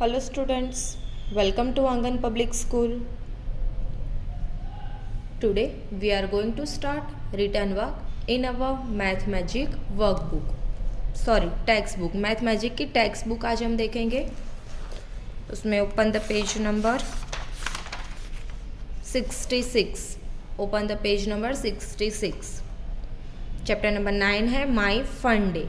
Hello students, welcome to Angan Public School. Today we are going to start written work in our Math Magic workbook. Textbook math magic की textbook आज हम देखेंगे. उसमें open the page number 66. Open the page number 66. Chapter number 9 है my fun day.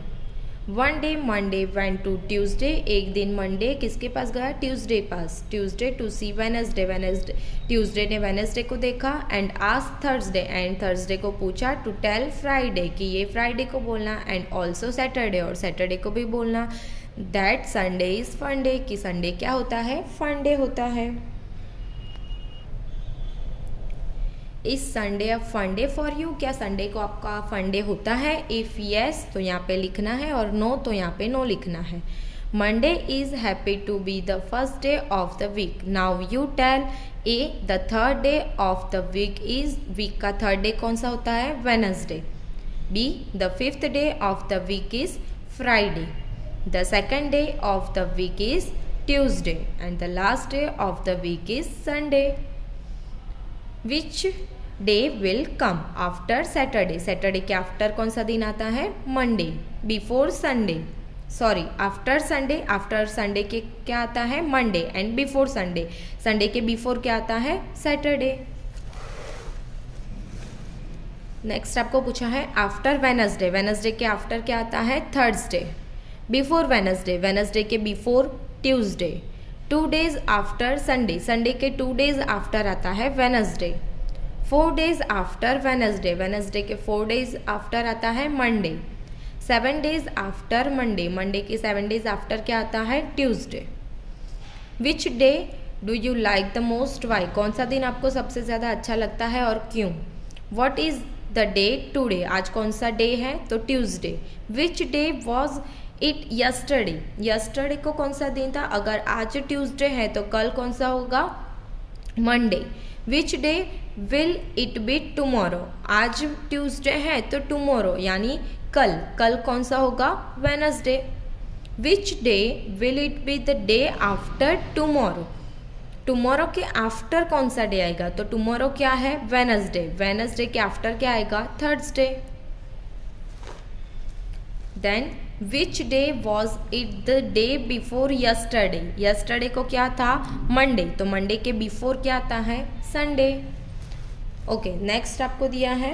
One day Monday went to Tuesday. एक दिन Monday किसके पास गया? ट्यूसडे पास. Tuesday to see Wednesday. Tuesday ट्यूसडे ने वेनसडे को देखा एंड आज थर्सडे. एंड थर्सडे को पूछा टू टेल फ्राइडे कि ये फ्राइडे को बोलना एंड ऑल्सो सैटरडे और सैटरडे को भी बोलना that Sunday is fun day कि संडे क्या होता है? फन डे होता है. Is Sunday a fun day for you. क्या संडे को आपका फन डे होता है? इफ़ येस तो यहाँ पे लिखना है और नो तो यहाँ पे नो लिखना है. Monday is happy to be the first day of the week. Now you tell. A the third day of the week is. Week का थर्ड डे कौन सा होता है? Wednesday. B the fifth day of the week is Friday. The second day of the week is Tuesday and the last day of the week is Sunday. Which day will come after Saturday. Saturday के after कौन सा दिन आता है? Monday. Before Sunday sorry after Sunday. After Sunday के क्या आता है? Monday. And before Sunday. Sunday के बिफोर क्या आता है? सैटरडे. नेक्स्ट आपको पूछा है आफ्टर वेनसडे. वेनसडे के आफ्टर क्या आता है? थर्सडे. Before Wednesday. वेनसडे के before Tuesday. 2 days after Sunday. Sunday के 2 days आफ्टर आता है Wednesday. 4 days after Wednesday. Wednesday के 4 days आफ्टर आता है Monday. 7 days after Monday. Monday के 7 days आफ्टर क्या आता है? Tuesday. Which day do you like the most? Why. कौन सा दिन आपको सबसे ज़्यादा अच्छा लगता है और क्यों? What is the day today. आज कौन सा डे है? तो Tuesday. Which day was it yesterday. Yesterday को कौन सा दिन था? अगर आज ट्यूसडे है तो कल कौन सा होगा? Monday. Which day will it be tomorrow. आज ट्यूसडे है तो टुमारो यानी कल. कल कौन सा होगा? Wednesday. Which day will it be the day after tomorrow. Tomorrow के आफ्टर कौन सा डे आएगा? तो टुमारो क्या है? वेनसडे. वेनसडे के आफ्टर क्या आएगा? Thursday. Then which day was it the day before yesterday. Yesterday को क्या था? मंडे. तो मंडे के बिफोर क्या आता है? संडे. ओके नेक्स्ट आपको दिया है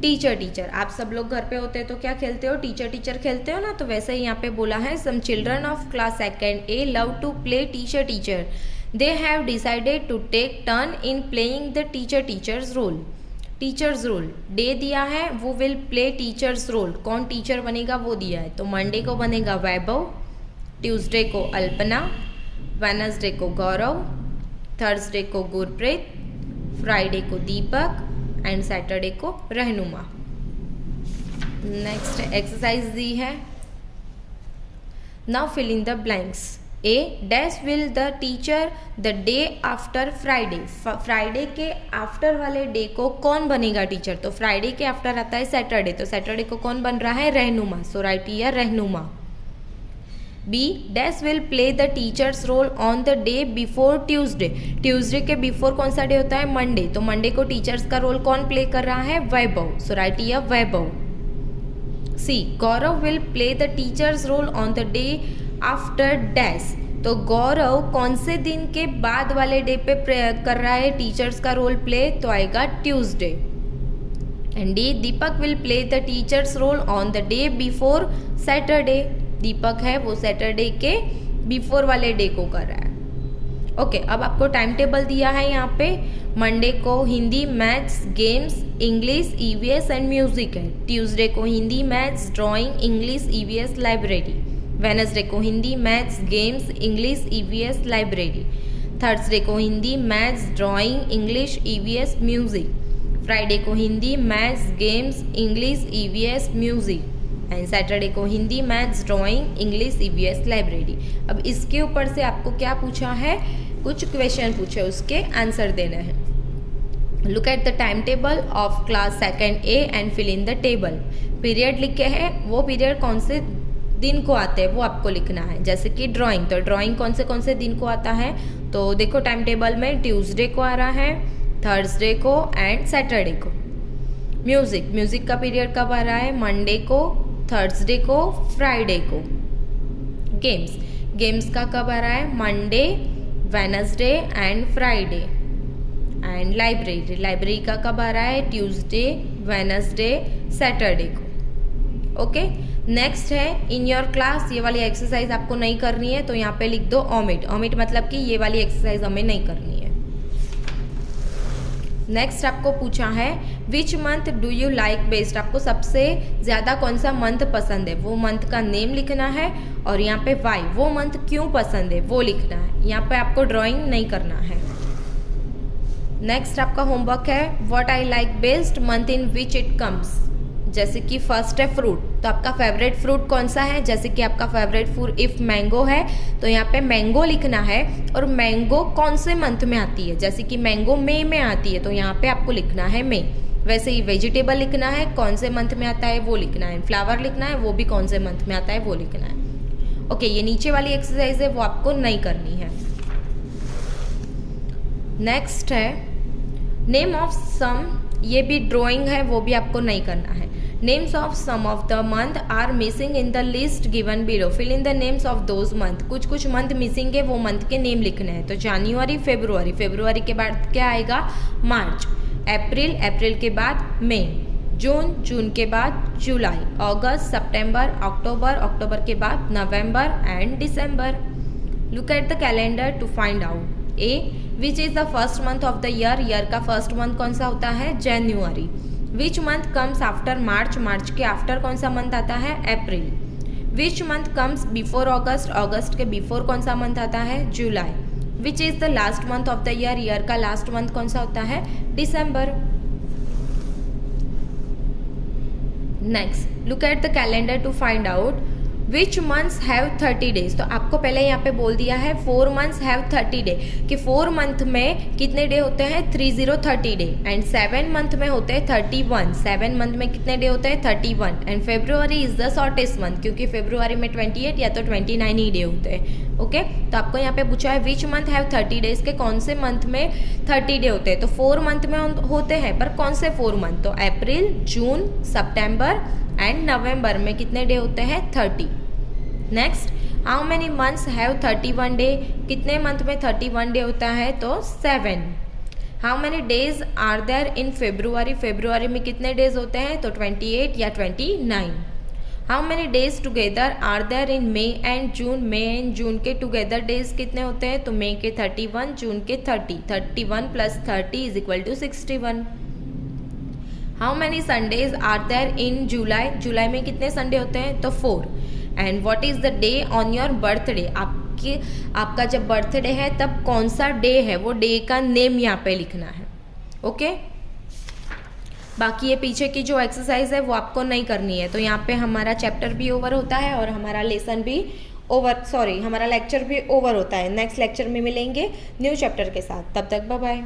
टीचर. टीचर आप सब लोग घर पे होते हैं तो क्या खेलते हो? टीचर टीचर खेलते हो ना. तो वैसे ही यहाँ पे बोला है some children of class second a love to play teacher teacher. They have decided to take turn in playing the teacher teachers role. Teachers role डे दिया है, वो विल प्ले टीचर्स रोल. कौन टीचर बनेगा वो दिया है. तो मंडे को बनेगा वैभव. ट्यूसडे को अल्पना. वेनसडे को गौरव. थर्सडे को गुरप्रीत. फ्राइडे को दीपक एंड सैटरडे को रहनुमा. नेक्स्ट एक्सरसाइज दी है. Now fill in the blanks. A dash will the teacher the day after Friday. Friday के आफ्टर वाले डे को कौन बनेगा टीचर? तो फ्राइडे के आफ्टर आता है सैटरडे. तो सैटरडे को कौन बन रहा है? Rahnuma. So right here Rahnuma. B dash will play the teachers role on the day before Tuesday. Tuesday के बिफोर कौन सा डे होता है? मंडे. तो मंडे को टीचर्स का रोल कौन प्ले कर रहा है? Vaibhav. So right here Vaibhav. See Gaurav will play the teachers role on the day after dash. तो गौरव कौन से दिन के बाद वाले डे पे कर रहा है टीचर्स का रोल प्ले? तो आएगा Tuesday. And D Deepak will play the teachers role on the day before Saturday. Deepak है वो सैटरडे के बिफोर वाले डे को कर रहा है. ओके अब आपको टाइम टेबल दिया है यहाँ पे. मंडे को Hindi maths games English EVS and music है. ट्यूसडे को Hindi maths drawing English EVS library. Wednesday को Hindi maths games English EVS library. Thursday को Hindi maths drawing English EVS music. Friday को Hindi maths games English EVS music and Saturday को Hindi maths drawing English EVS library. अब इसके ऊपर से आपको क्या पूछा है? कुछ क्वेश्चन पूछे, उसके आंसर देने हैं. Look at the time table of class second a and fill in the table. Period लिखे हैं, वो पीरियड कौन से दिन को आते हैं वो आपको लिखना है। जैसे कि ड्राइंग, तो ड्राइंग कौन से दिन को आता है, तो देखो टाइम टेबल में ट्यूसडे को आ रहा है, थर्सडे को एंड सैटरडे को। म्यूजिक का पीरियड कब आ रहा है, मंडे को, थर्सडे को, फ्राइडे को। गेम्स का कब आ रहा है, Monday, Wednesday and Friday. And library का कब आ रहा है, ट्यूसडे, वेडनेसडे, सैटरडे को। ओके, नेक्स्ट है इन योर क्लास। ये वाली एक्सरसाइज आपको नहीं करनी है, तो यहाँ पे लिख दो ओमिट मतलब कि ये वाली एक्सरसाइज हमें नहीं करनी है। नेक्स्ट आपको पूछा है which month do you like best, आपको सबसे ज़्यादा कौन सा मंथ पसंद है, वो मंथ का नेम लिखना है और यहाँ पे वाई, वो मंथ क्यों पसंद है वो लिखना है। यहाँ पे आपको ड्राइंग नहीं करना है। नेक्स्ट आपका होमवर्क है what I like best month in which it comes. जैसे कि फर्स्ट है फ्रूट, तो आपका फेवरेट फ्रूट कौन सा है, जैसे कि आपका फेवरेट फ्रूट इफ मैंगो है तो यहाँ पे मैंगो लिखना है और मैंगो कौन से मंथ में आती है, जैसे कि मैंगो मई में आती है तो यहाँ पे आपको लिखना है मई। वैसे ही वेजिटेबल लिखना है कौन से मंथ में आता है वो लिखना है, फ्लावर लिखना है वो भी कौन से मंथ में आता है वो लिखना है। ओके, ये नीचे वाली एक्सरसाइज है वो आपको नहीं करनी है। नेक्स्ट है नेम ऑफ सम, ये भी ड्राइंग है वो भी आपको नहीं करना है। Names of some of the month are missing in the list given below, fill in the names of those month. कुछ मंथ मिसिंग है, वो मंथ के नेम लिखने हैं। तो जनवरी, फरवरी के बाद क्या आएगा, मार्च, अप्रैल के बाद मई, जून के बाद जुलाई, अगस्त, सितंबर, अक्टूबर के बाद नवंबर एंड दिसंबर। Look at the calendar to find out. A which is the first month of the year का फर्स्ट मंथ कौन सा होता है, जनवरी। Which month comes after March के आफ्टर कौन सा मंथ आता है, अप्रैल। Which month comes before August के बिफोर कौन सा मंथ आता है, जुलाई। Which is the last month of the year का लास्ट मंथ कौन सा होता है, दिसंबर। Next look at the calendar to find out which months have 30 days. तो आपको पहले यहाँ पे बोल दिया है 4 मंथ्स हैव 30 डे, कि 4 मंथ में कितने डे होते हैं, 30 डे। एंड 7 मंथ में होते हैं 31, 7 मंथ में कितने डे होते हैं, 31। And February is the shortest month, क्योंकि फेब्रुवरी में 28 या तो 29 ही डे होते हैं। ओके, तो आपको यहाँ पे पूछा है विच मंथ हैव 30 डेज, के कौन से मंथ में 30 डे होते हैं। तो 4 मंथ में होते हैं, पर कौन से 4 मंथ, तो अप्रैल, जून, सितंबर एंड नवंबर में कितने डे होते हैं, 30। Next, how many months have 31 day, कितने मंथ में 31 डे होता है, तो 7। How many days are there in February में कितने डेज होते हैं, तो 28 या 29। How many days together are there in May and June के टुगेदर डेज कितने होते हैं, तो मई के 31, जून के 30, 31 + 30 = 61। How many Sundays are there in July में कितने संडे होते हैं, तो 4। And what is the day on your birthday, आपका जब बर्थडे है तब कौन सा डे है, वो डे का नेम यहाँ पे लिखना है। ओके, बाकी ये पीछे की जो एक्सरसाइज है वो आपको नहीं करनी है। तो यहाँ पे हमारा चैप्टर भी ओवर होता है और हमारा लेसन भी हमारा लेक्चर भी ओवर होता है। नेक्स्ट लेक्चर में मिलेंगे न्यू चैप्टर के साथ, तब तक बाय बाय।